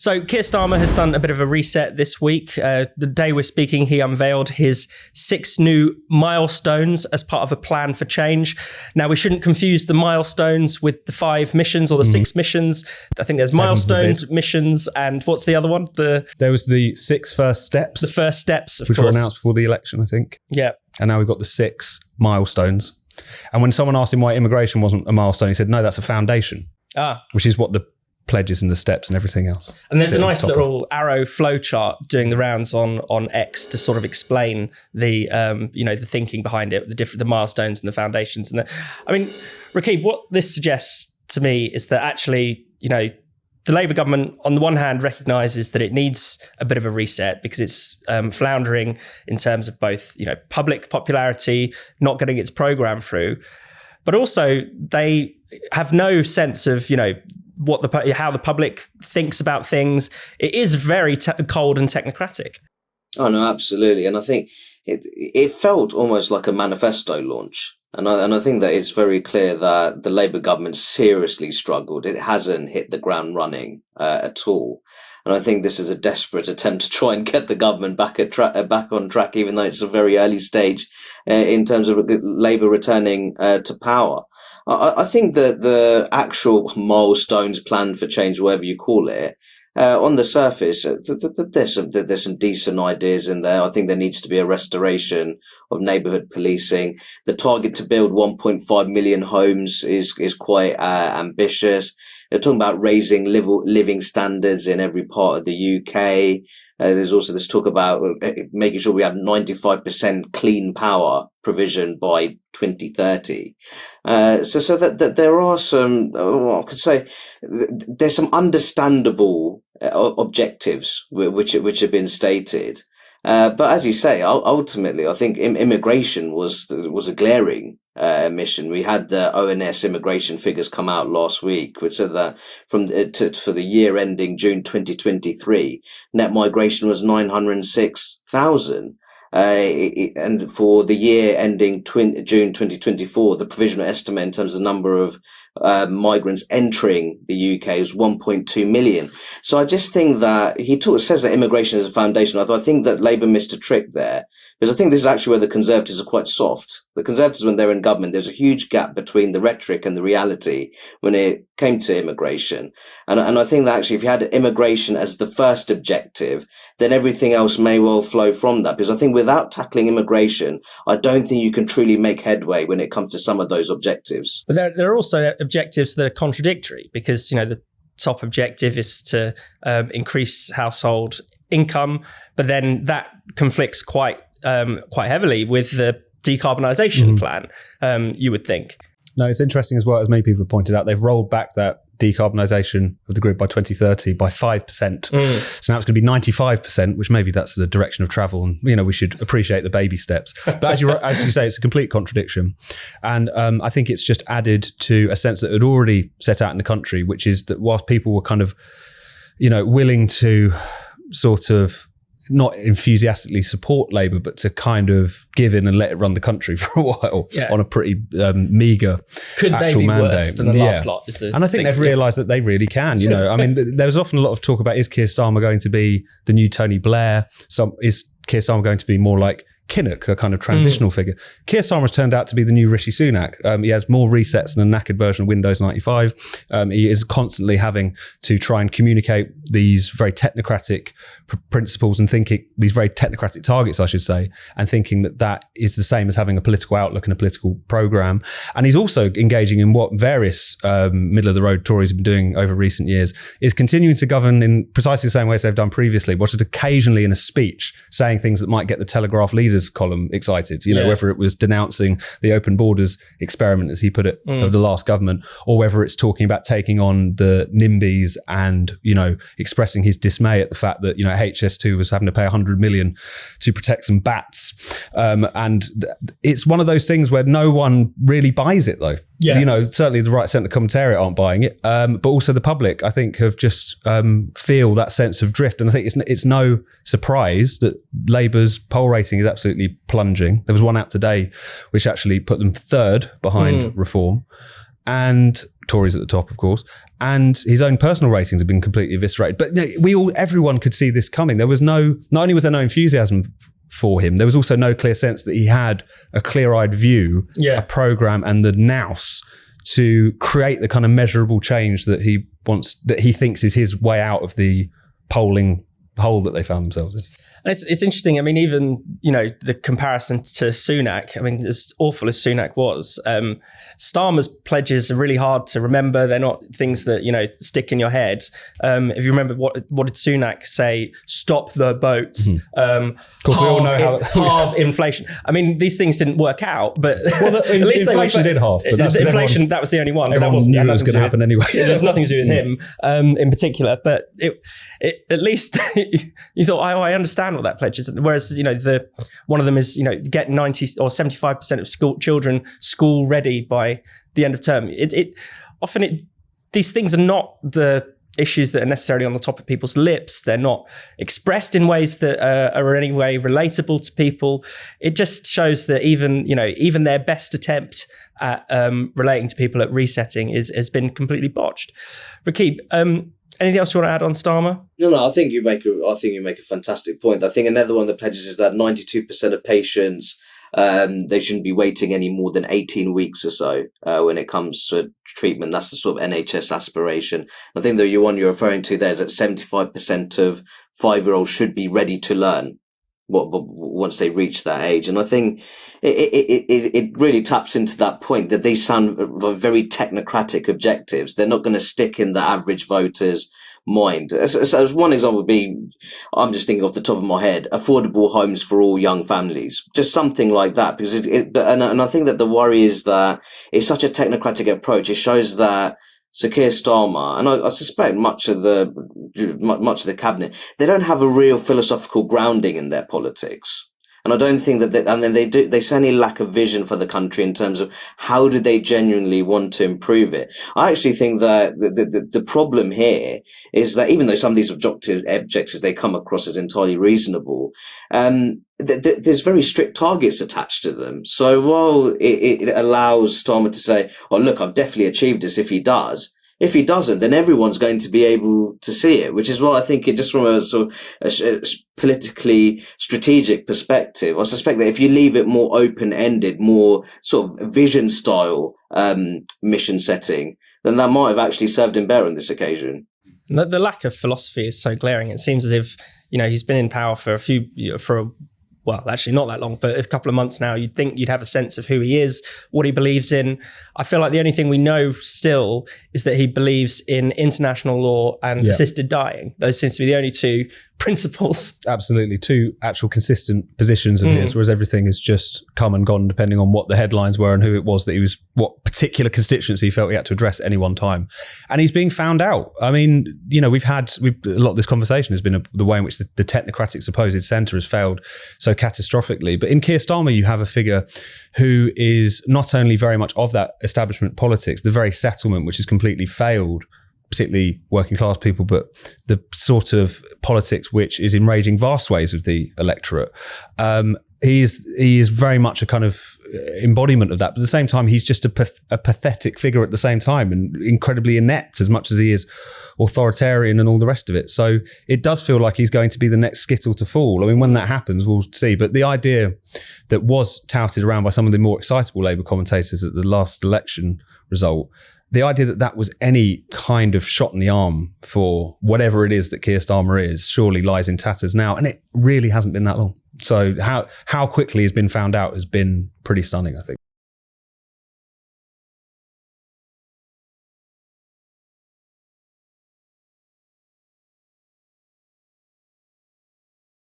So Keir Starmer has done a bit of a reset this week. The day we're speaking, he unveiled his 6 new milestones as part of a plan for change. Now, we shouldn't confuse the milestones with the 5 missions or the 6 missions. I think there's milestones, missions, and what's the other one? There was the 6 first steps. The first steps, of which course. were announced before the election, I think. Yeah. And now we've got the 6 milestones. And when someone asked him why immigration wasn't a milestone, he said, no, that's a foundation. Which is what the pledges and the steps and everything else. And there's a nice little arrow flowchart doing the rounds on X to sort of explain the the thinking behind it, the milestones and the foundations. And Rakib, what this suggests to me is that actually, the Labour government, on the one hand, recognises that it needs a bit of a reset because it's floundering in terms of both, public popularity, not getting its programme through, but also they have no sense of, how the public thinks about things. It is very cold and technocratic. Oh, no, absolutely. And I think it felt almost like a manifesto launch. And I think that it's very clear that the Labour government seriously struggled. It hasn't hit the ground running at all. And I think this is a desperate attempt to try and get the government back on track, even though it's a very early stage in terms of Labour returning to power. I think that the actual milestones plan for change, whatever you call it, on the surface, there's some decent ideas in there. I think there needs to be a restoration of neighbourhood policing. The target to build 1.5 million homes is quite ambitious. They're talking about raising living standards in every part of the UK. There's also this talk about making sure we have 95% clean power provision by 2030. So that there are some, I could say, there's some understandable objectives which have been stated. But as you say, ultimately, I think immigration was a glaring omission. We had the ONS immigration figures come out last week, which said that for the year ending June 2023, net migration was 906,000. And for the year ending June 2024, the provisional estimate in terms of the number of migrants entering the UK is 1.2 million. So I just think that says that immigration is a foundation. I think that Labour missed a trick there, because I think this is actually where the Conservatives are quite soft. The Conservatives, when they're in government, there's a huge gap between the rhetoric and the reality when it came to immigration. And I think that actually if you had immigration as the first objective, then everything else may well flow from that. Because I think without tackling immigration, I don't think you can truly make headway when it comes to some of those objectives. But there are also objectives that are contradictory, because the top objective is to increase household income, but then that conflicts quite heavily with the decarbonisation plan, you would think. No, it's interesting as well, as many people have pointed out, they've rolled back that decarbonisation of the grid by 2030 by 5%. So now it's going to be 95%, which maybe that's the direction of travel. And, we should appreciate the baby steps. But as you say, it's a complete contradiction. And I think it's just added to a sense that had already set out in the country, which is that whilst people were kind of, willing to sort of not enthusiastically support Labour, but to kind of give in and let it run the country for a while on a pretty meagre Could actual they be mandate. Worse than the last lot? And I think they've realised that they really can. There was often a lot of talk about, is Keir Starmer going to be the new Tony Blair? Is Keir Starmer going to be more like Kinnock, a kind of transitional figure? Keir Starmer has turned out to be the new Rishi Sunak. He has more resets than a knackered version of Windows 95. He is constantly having to try and communicate these very technocratic principles and thinking, these very technocratic targets, I should say, and thinking that is the same as having a political outlook and a political programme. And he's also engaging in what various middle-of-the-road Tories have been doing over recent years, is continuing to govern in precisely the same way as they've done previously, but just occasionally in a speech saying things that might get the Telegraph leaders column excited, whether it was denouncing the open borders experiment, as he put it, of the last government, or whether it's talking about taking on the NIMBYs and, expressing his dismay at the fact that, HS2 was having to pay 100 million to protect some bats. And it's one of those things where no one really buys it, though. Yeah. Certainly the right centre commentariat aren't buying it, but also the public, I think, have just feel that sense of drift. And I think it's no surprise that Labour's poll rating is absolutely plunging. There was one out today which actually put them third behind Reform. and Tories at the top, of course, and his own personal ratings have been completely eviscerated. But everyone could see this coming. There was not only was there no enthusiasm for him, there was also no clear sense that he had a clear-eyed view, a program, and the nous to create the kind of measurable change that he thinks is his way out of the polling hole that they found themselves in. And it's interesting. I mean, even, the comparison to Sunak, I mean, as awful as Sunak was, Starmer's pledges are really hard to remember. They're not things that, stick in your head. If you remember, what did Sunak say? Stop the boats. Of course, we all know halve inflation. I mean, these things didn't work out, but at least inflation did halve. But that's inflation, that was the only one. Everyone knew it was going to happen anyway. There's nothing to do with him in particular. But at least you thought, I understand what that pledge is. Whereas, one of them is, get 90 or 75% of children school ready by the end of term. These things are not the issues that are necessarily on the top of people's lips. They're not expressed in ways that are in any way relatable to people. It just shows that even their best attempt at relating to people at resetting has been completely botched. Rakib, anything else you want to add on Starmer? No. I think you make a fantastic point. I think another one of the pledges is that 92% of patients, they shouldn't be waiting any more than 18 weeks or so when it comes to treatment. That's the sort of NHS aspiration. I think the one you're referring to there is that 75% of 5-year-olds should be ready to learn once they reach that age. And I think it really taps into that point that these sound very technocratic objectives. They're not going to stick in the average voter's mind. As one example would be, I'm just thinking off the top of my head, affordable homes for all young families, just something like that. Because and I think that the worry is that it's such a technocratic approach. It shows that Sir Keir Starmer, and I suspect much of the cabinet, they don't have a real philosophical grounding in their politics. And I don't think that they certainly lack a vision for the country in terms of how do they genuinely want to improve it. I actually think that the problem here is that even though some of these objectives they come across as entirely reasonable, there's very strict targets attached to them. So while it allows Starmer to say, "Oh, look, I've definitely achieved this," if he does. If he doesn't, then everyone's going to be able to see it, which is what I think, just from a sort of a politically strategic perspective, I suspect that if you leave it more open-ended, more sort of vision style mission setting, then that might have actually served him better on this occasion. The lack of philosophy is so glaring. It seems as if, he's been in power well, actually not that long, but a couple of months now. You'd think you'd have a sense of who he is, what he believes in. I feel like the only thing we know still is that he believes in international law and assisted dying. Those seems to be the only two principles. Absolutely. Two actual consistent positions of his, whereas everything has just come and gone depending on what the headlines were and who it was that what particular constituency he felt he had to address at any one time. And he's being found out. I mean, we've a lot of this conversation has been the way in which the technocratic supposed centre has failed so catastrophically. But in Keir Starmer, you have a figure who is not only very much of that establishment politics, the very settlement which has completely failed, particularly working class people, but the sort of politics which is enraging vast swathes of the electorate. He is very much a kind of embodiment of that, but at the same time, he's just a pathetic figure at the same time, and incredibly inept as much as he is authoritarian and all the rest of it. So it does feel like he's going to be the next Skittle to fall. I mean, when that happens, we'll see. But the idea that was touted around by some of the more excitable Labour commentators at the last election result, the idea that was any kind of shot in the arm for whatever it is that Keir Starmer is, surely lies in tatters now. And it really hasn't been that long. So how quickly he's been found out has been pretty stunning, I think.